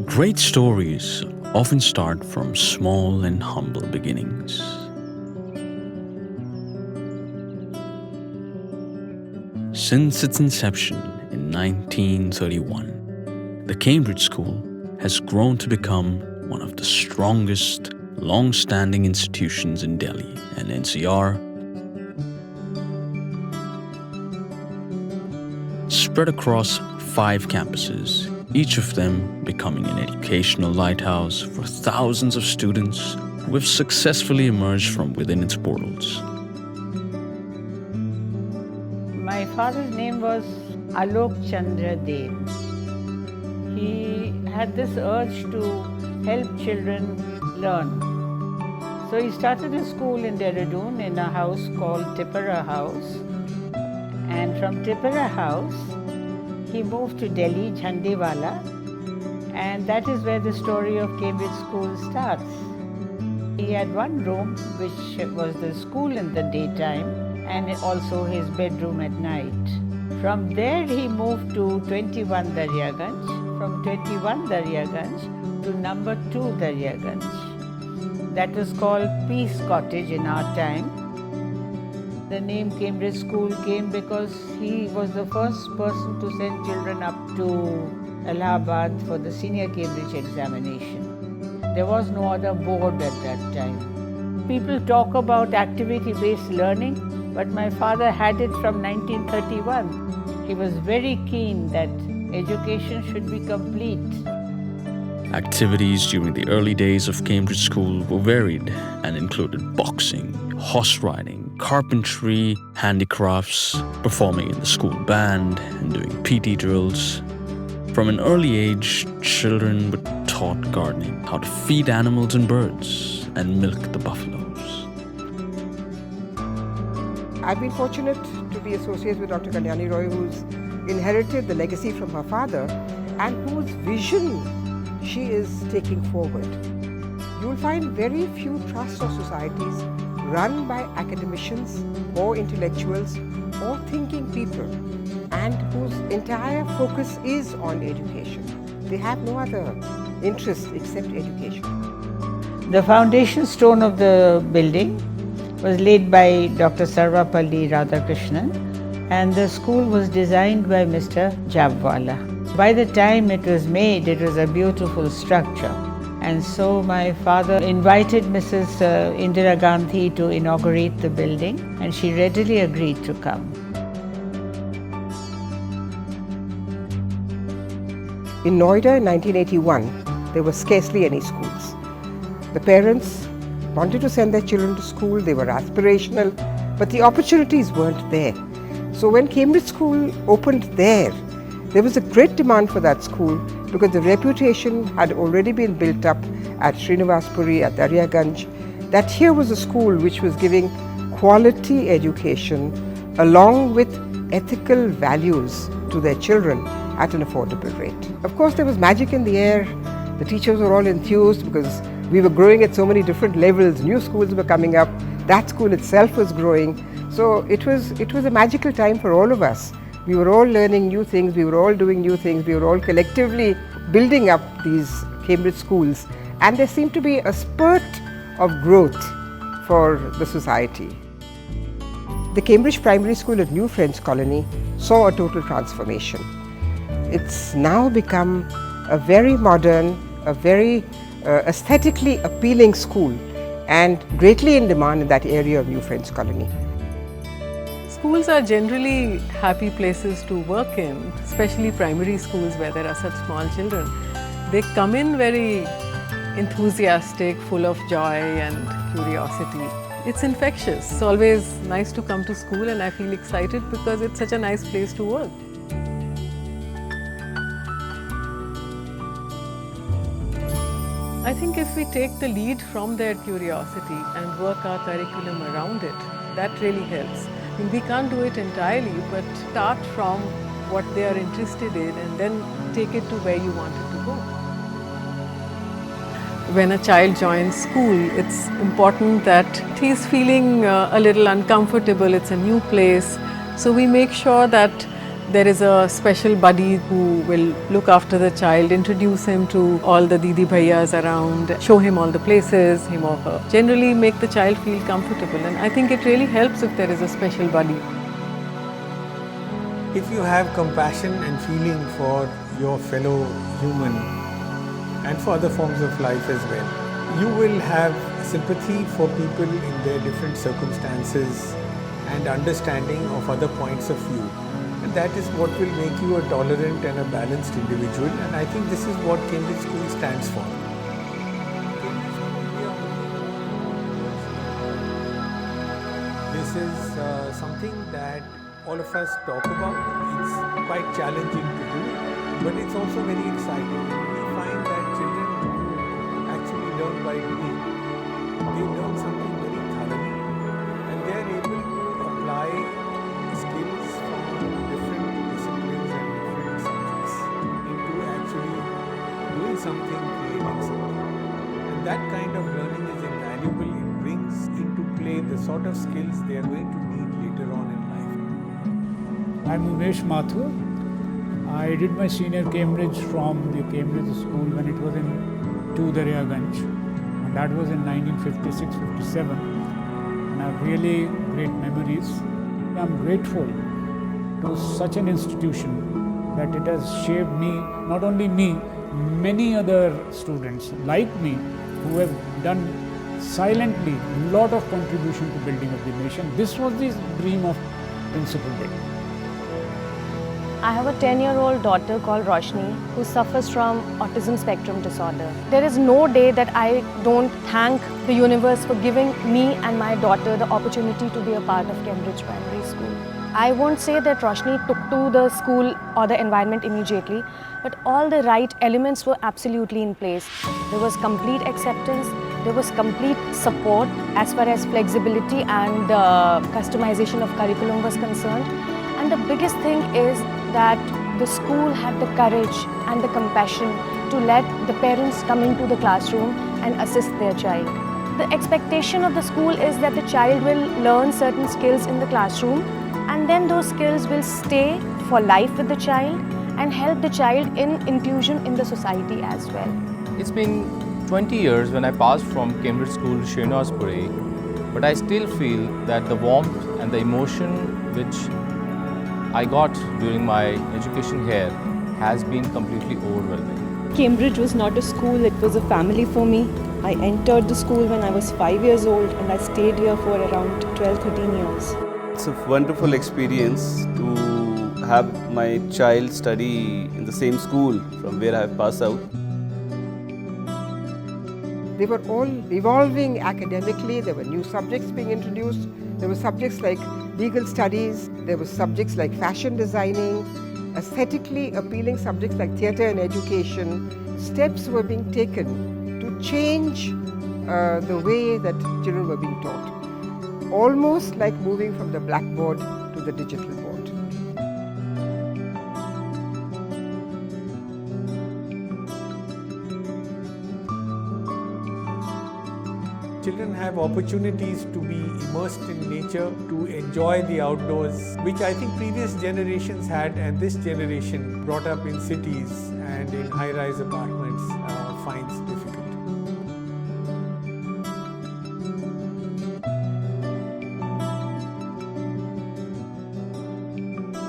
Great stories often start from small and humble beginnings. Since its inception in 1931, the Cambridge School has grown to become one of the strongest, long-standing institutions in Delhi and NCR, spread across 5 campuses, each of them becoming an educational lighthouse for thousands of students who have successfully emerged from within its portals. My father's name was Alok Chandra Dev. He had this urge to help children learn. So he started a school in Dehradun in a house called Tipara House. And from Tipara House, he moved to Delhi, Jhandewala, and that is where the story of Cambridge School starts. He had one room which was the school in the daytime and also his bedroom at night. From there he moved to 21 Daryaganj, from 21 Daryaganj to number 2 Daryaganj. That was called Peace Cottage in our time. The name Cambridge School came because he was the first person to send children up to Allahabad for the senior Cambridge examination. There was no other board at that time. People talk about activity-based learning, but my father had it from 1931. He was very keen that education should be complete. Activities during the early days of Cambridge School were varied and included boxing, horse riding, carpentry, handicrafts, performing in the school band, and doing PT drills. From an early age, children were taught gardening, how to feed animals and birds, and milk the buffaloes. I've been fortunate to be associated with Dr. Kalyani Roy, who's inherited the legacy from her father and whose vision she is taking forward. You will find very few trusts or societies run by academicians or intellectuals or thinking people and whose entire focus is on education. They have no other interest except education. The foundation stone of the building was laid by Dr. Sarvapalli Radhakrishnan, and the school was designed by Mr. Jabwala. By the time it was made, it was a beautiful structure. And so my father invited Mrs. Indira Gandhi to inaugurate the building, and she readily agreed to come. In Noida in 1981, there were scarcely any schools. The parents wanted to send their children to school, they were aspirational, but the opportunities weren't there. So when Cambridge School opened there was a great demand for that school because the reputation had already been built up at Srinivaspuri, at Daryaganj, that here was a school which was giving quality education along with ethical values to their children at an affordable rate. Of course, there was magic in the air. The teachers were all enthused because we were growing at so many different levels. New schools were coming up. That school itself was growing. So it was a magical time for all of us. We were all learning new things, we were all doing new things, we were all collectively building up these Cambridge schools, and there seemed to be a spurt of growth for the society. The Cambridge Primary School at New Friends Colony saw a total transformation. It's now become a very modern, a very aesthetically appealing school and greatly in demand in that area of New Friends Colony. Schools are generally happy places to work in, especially primary schools where there are such small children. They come in very enthusiastic, full of joy and curiosity. It's infectious. It's always nice to come to school, and I feel excited because it's such a nice place to work. I think if we take the lead from their curiosity and work our curriculum around it, that really helps. We can't do it entirely, but start from what they are interested in and then take it to where you want it to go. When a child joins school, it's important that he's feeling a little uncomfortable, it's a new place. So we make sure that There is a special buddy who will look after the child, introduce him to all the Didi Bhaiyas around, show him all the places, him or her. Generally make the child feel comfortable, and I think it really helps if there is a special buddy. If you have compassion and feeling for your fellow human and for other forms of life as well, you will have sympathy for people in their different circumstances and understanding of other points of view. And that is what will make you a tolerant and a balanced individual, and I think this is what Cambridge School stands for. This is something that all of us talk about. It's quite challenging to do, but it's also very exciting. We find that children who actually learn by doing, they learn something very thoroughly, and they are able to apply skills from different disciplines and different subjects into actually doing something, creating something. And that kind of learning is invaluable. It brings into play the sort of skills they are going to need later on in life. I'm Umesh Mathur. I did my senior Cambridge from the Cambridge school when it was in Two Daryaganj, and that was in 1956-57. And I have really great memories. I'm grateful to such an institution that it has shaped me, not only me, many other students like me who have done silently a lot of contribution to building of the nation. This was the dream of Principal Day. I have a 10-year-old daughter called Roshni who suffers from autism spectrum disorder. There is no day that I don't thank the universe for giving me and my daughter the opportunity to be a part of Cambridge Primary School. I won't say that Roshni took to the school or the environment immediately, but all the right elements were absolutely in place. There was complete acceptance, there was complete support as far as flexibility and customization of curriculum was concerned. And the biggest thing is that the school had the courage and the compassion to let the parents come into the classroom and assist their child. The expectation of the school is that the child will learn certain skills in the classroom, and then those skills will stay for life with the child and help the child in inclusion in the society as well. It's been 20 years when I passed from Cambridge School to Srinivaspuri, but I still feel that the warmth and the emotion which I got during my education here has been completely overwhelming. Cambridge was not a school, it was a family for me. I entered the school when I was 5 years old and I stayed here for around 12-13 years. It's a wonderful experience to have my child study in the same school from where I have passed out. They were all evolving academically. There were new subjects being introduced. There were subjects like legal studies. There were subjects like fashion designing, aesthetically appealing subjects like theatre and education. Steps were being taken to change the way that children were being taught. Almost like moving from the blackboard to the digital board. Children have opportunities to be immersed in nature, to enjoy the outdoors, which I think previous generations had, and this generation brought up in cities and in high-rise apartments finds difficult.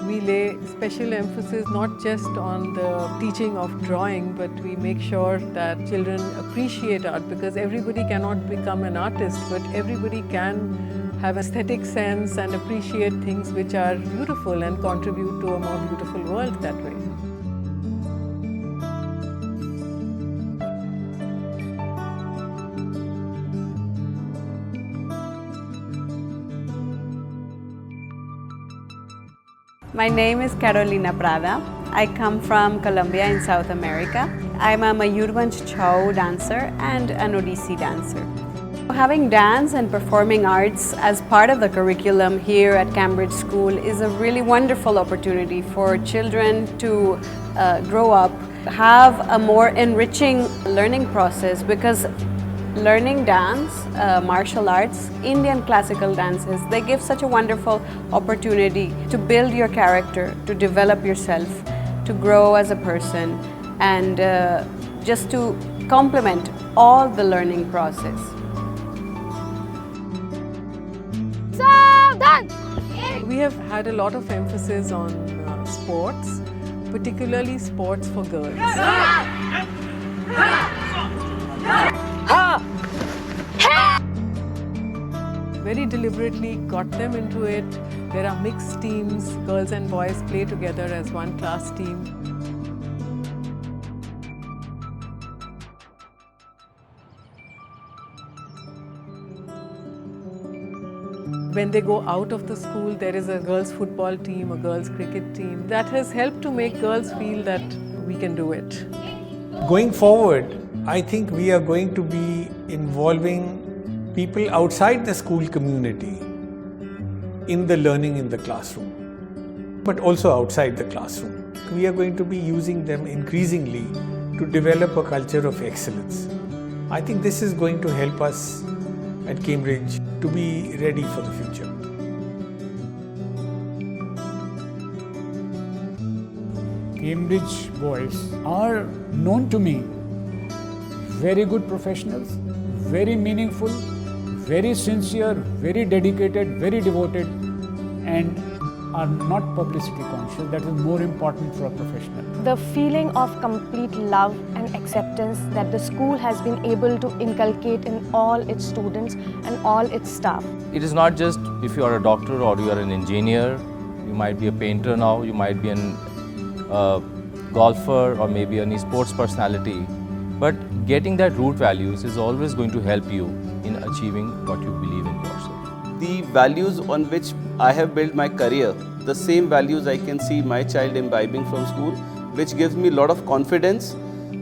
We lay special emphasis not just on the teaching of drawing, but we make sure that children appreciate art, because everybody cannot become an artist, but everybody can have aesthetic sense and appreciate things which are beautiful and contribute to a more beautiful world that way. My name is Carolina Prada. I come from Colombia in South America. I'm a Mayurvanch Chau dancer and an Odissi dancer. Having dance and performing arts as part of the curriculum here at Cambridge School is a really wonderful opportunity for children to grow up, have a more enriching learning process, because Learning dance, martial arts, Indian classical dances, they give such a wonderful opportunity to build your character, to develop yourself, to grow as a person, and just to complement all the learning process. We have had a lot of emphasis on sports, particularly sports for girls. Very deliberately got them into it. There are mixed teams, girls and boys play together as one class team. When they go out of the school, there is a girls' football team, a girls' cricket team. That has helped to make girls feel that we can do it. Going forward, I think we are going to be involving people outside the school community in the learning in the classroom, but also outside the classroom. We are going to be using them increasingly to develop a culture of excellence. I think this is going to help us at Cambridge to be ready for the future. Cambridge boys are known to me very good professionals, very meaningful, very sincere, very dedicated, very devoted, and are not publicity conscious. That is more important for a professional. The feeling of complete love and acceptance that the school has been able to inculcate in all its students and all its staff. It is not just if you are a doctor or you are an engineer, you might be a painter now, you might be a golfer or maybe an sports personality, but getting that root values is always going to help you in achieving what you believe in yourself. The values on which I have built my career, the same values I can see my child imbibing from school, which gives me a lot of confidence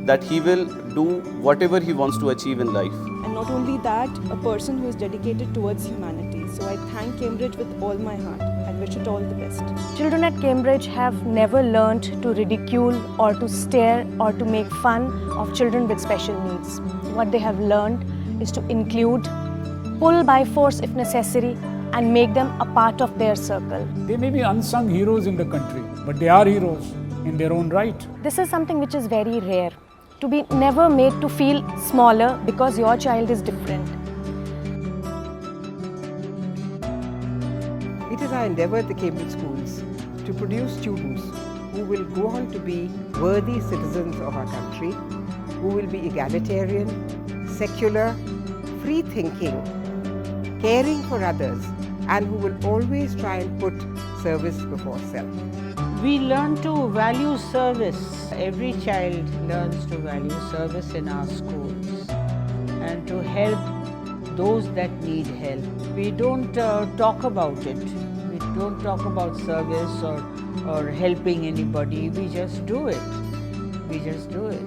that he will do whatever he wants to achieve in life. And not only that, a person who is dedicated towards humanity. So I thank Cambridge with all my heart and wish it all the best. Children at Cambridge have never learnt to ridicule or to stare or to make fun of children with special needs. What they have learned is to include, pull by force if necessary, and make them a part of their circle. They may be unsung heroes in the country, but they are heroes in their own right. This is something which is very rare. To be never made to feel smaller because your child is different. It is our endeavour at the Cambridge schools to produce students who will go on to be worthy citizens of our country, who will be egalitarian, secular, free-thinking, caring for others, and who will always try and put service before self. We learn to value service. Every child learns to value service in our schools and to help those that need help. We don't talk about it. We don't talk about service or helping anybody. We just do it. We just do it.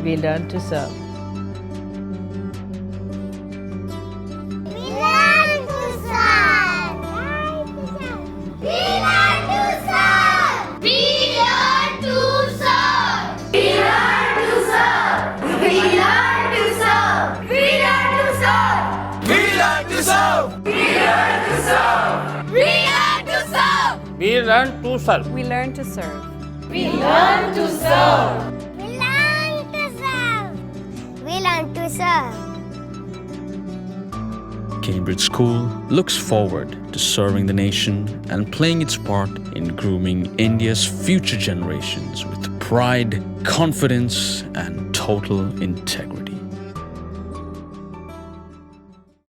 We learn to serve. We learn to serve. We learn to serve. We learn to serve. We learn to serve. We learn to serve. Cambridge School looks forward to serving the nation and playing its part in grooming India's future generations with pride, confidence, and total integrity.